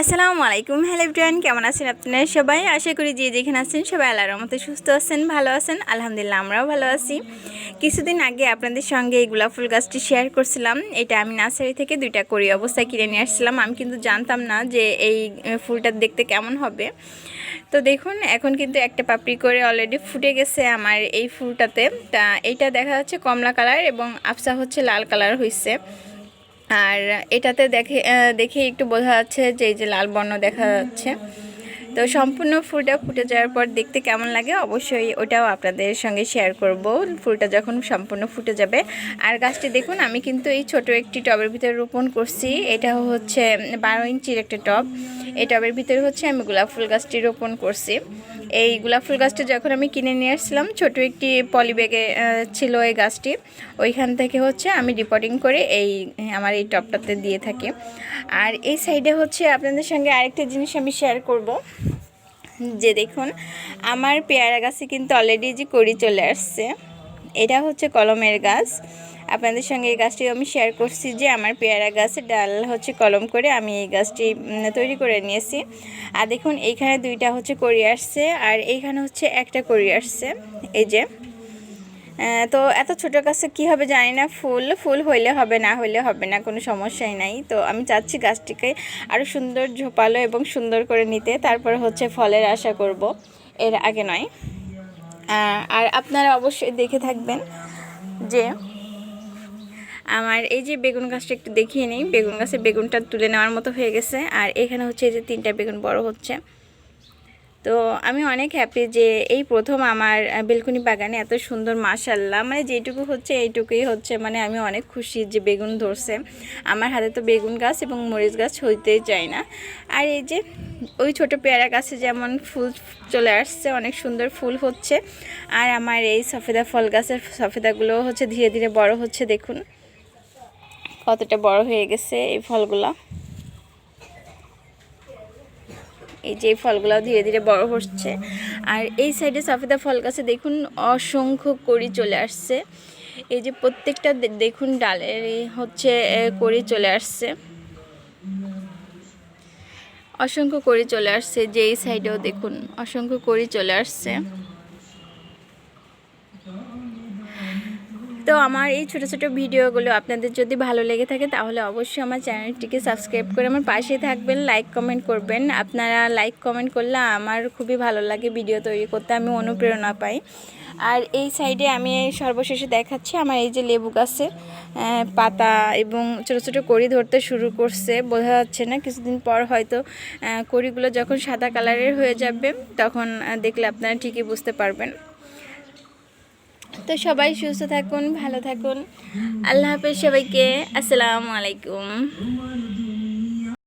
আসসালামু আলাইকুম। Hello everyone, কেমন আছেন আপনারা সবাই? আশা করি যে যেখানে আছেন সবাই আল্লাহর রহমতে সুস্থ আছেন, ভালো আছেন। আলহামদুলিল্লাহ আমরাও ভালো আছি। কিছুদিন আগে আপনাদের সঙ্গে এই গোলাপ ফুল গাছটি শেয়ার করছিলাম। এটা আমি নার্সারি থেকে 2টা কড়ি অবস্থায় কিনে নিয়ে আসছিলাম। আমি কিন্তু জানতাম না যে এই ফুলটা দেখতে কেমন হবে। তো দেখুন এখন কিন্তু একটা পাপড়ি করে অলরেডি ফুটে গেছে আমার এই ফুলটাতে। তা এইটা দেখা যাচ্ছে কমলা কালার এবং আফসা হচ্ছে লাল কালার হয়েছে। আর এটাতে দেখে একটু বোঝা যাচ্ছে যে এই যে লাল বর্ণ দেখা যাচ্ছে। তো সম্পূর্ণ ফুলটা ফুটে যাওয়ার পর দেখতে কেমন লাগে অবশ্যই ওটাও আপনাদের সঙ্গে শেয়ার করব ফুলটা যখন সম্পূর্ণ ফুটে যাবে। আর গাছটি দেখুন আমি কিন্তু এই ছোট একটি টবের ভিতরে রোপণ করছি। এটা হচ্ছে 12 ইঞ্চির একটা টব। এই টবের ভিতরে হচ্ছে আমি গোলাপ ফুল গাছটি রোপণ করছি। এই গোলাপ ফুল গাছটা যখন আমি কিনে নিয়ে আসছিলাম ছোট একটি পলি ব্যাগে ছিল এই গাছটি। ওইখান থেকে হচ্ছে আমি রিপোর্টিং করে আমার এই টবটাতে দিয়ে থাকি। আর এই সাইডে হচ্ছে আপনাদের সঙ্গে আরেকটা জিনিস আমি শেয়ার করব যে দেখুন আমার পেয়ারা গাছে কিন্তু অলরেডি যে কড়ি চলে আসছে। এটা হচ্ছে কলমের গাছ। আপনাদের সঙ্গে এই গাছটি আমি শেয়ার করছি যে আমার পেয়ারা গাছের ডাল হচ্ছে কলম করে আমি এই গাছটি তৈরি করে নিয়েছি। আর দেখুন এইখানে 2টা হচ্ছে কড়ি আসছে আর এইখানে হচ্ছে একটা কড়ি আসছে। এই যে তো এত ছোটো গাছে কী হবে জানি না, ফুল হইলে হবে, না হইলে হবে না, কোনো সমস্যাই নাই। তো আমি চাচ্ছি গাছটিকে আরও সুন্দর ঝোপালো এবং সুন্দর করে নিতে, তারপর হচ্ছে ফলের আশা করব, এর আগে নয়। আর আপনারা অবশ্যই দেখে থাকবেন যে আমার এই যে বেগুন গাছটা একটু দেখিয়ে নিই। বেগুন গাছে বেগুনটা তুলে নেওয়ার মতো হয়ে গেছে। আর এখানে হচ্ছে এই যে 3টা বেগুন বড় হচ্ছে। তো আমি অনেক হ্যাপি যে এই প্রথম আমার বেলকুনি বাগানে এত সুন্দর, মাশাআল্লাহ, মানে যেটুকু হচ্ছে এইটুকুই হচ্ছে, মানে আমি অনেক খুশি যে বেগুন ধরছে আমার হাতে। তো বেগুন গাছ এবং মরিচ গাছ হইতেই চায় না। আর এই যে ওই ছোট পেয়ারা গাছে যেমন ফুল চলে আসছে, অনেক সুন্দর ফুল হচ্ছে। আর আমার এই সফেদা ফল গাছের সফেদাগুলো হচ্ছে ধীরে ধীরে বড় হচ্ছে। দেখুন কতটা বড় হয়ে গেছে এই ফলগুলো। এই যে ফলগুলো ধীরে ধীরে বড় হচ্ছে। আর এই সাইডে সফেদা ফল গাছে দেখুন অসংখ্য কড়ি চলে আসছে। এই যে প্রত্যেকটা দেখুন ডালের হচ্ছে কড়ি চলে আসছে, অসংখ্য কড়ি চলে আসছে। যে এই সাইডেও দেখুন অসংখ্য কড়ি চলে আসছে। তো আমার এই ছোটো ছোটো ভিডিওগুলো আপনাদের যদি ভালো লেগে থাকে তাহলে অবশ্যই আমার চ্যানেলটিকে সাবস্ক্রাইব করে আমার পাশে থাকবেন, লাইক কমেন্ট করবেন। আপনারা লাইক কমেন্ট করলে আমার খুবই ভালো লাগে, ভিডিও তৈরি করতে আমি অনুপ্রেরণা পাই। আর এই সাইডে আমি সর্বশেষে দেখাচ্ছি আমার এই যে লেবু গাছে পাতা এবং ছোটো ছোটো কড়ি ধরতে শুরু করছে। বোঝা যাচ্ছে না, কিছুদিন পর হয়তো কড়িগুলো যখন সাদা কালারের হয়ে যাবে তখন দেখলে আপনারা ঠিকই বুঝতে পারবেন। তো সবাই সুস্থ থাকুন, ভালো থাকুন। আল্লাহ হাফেজ সবাইকে। আসসালামু আলাইকুম।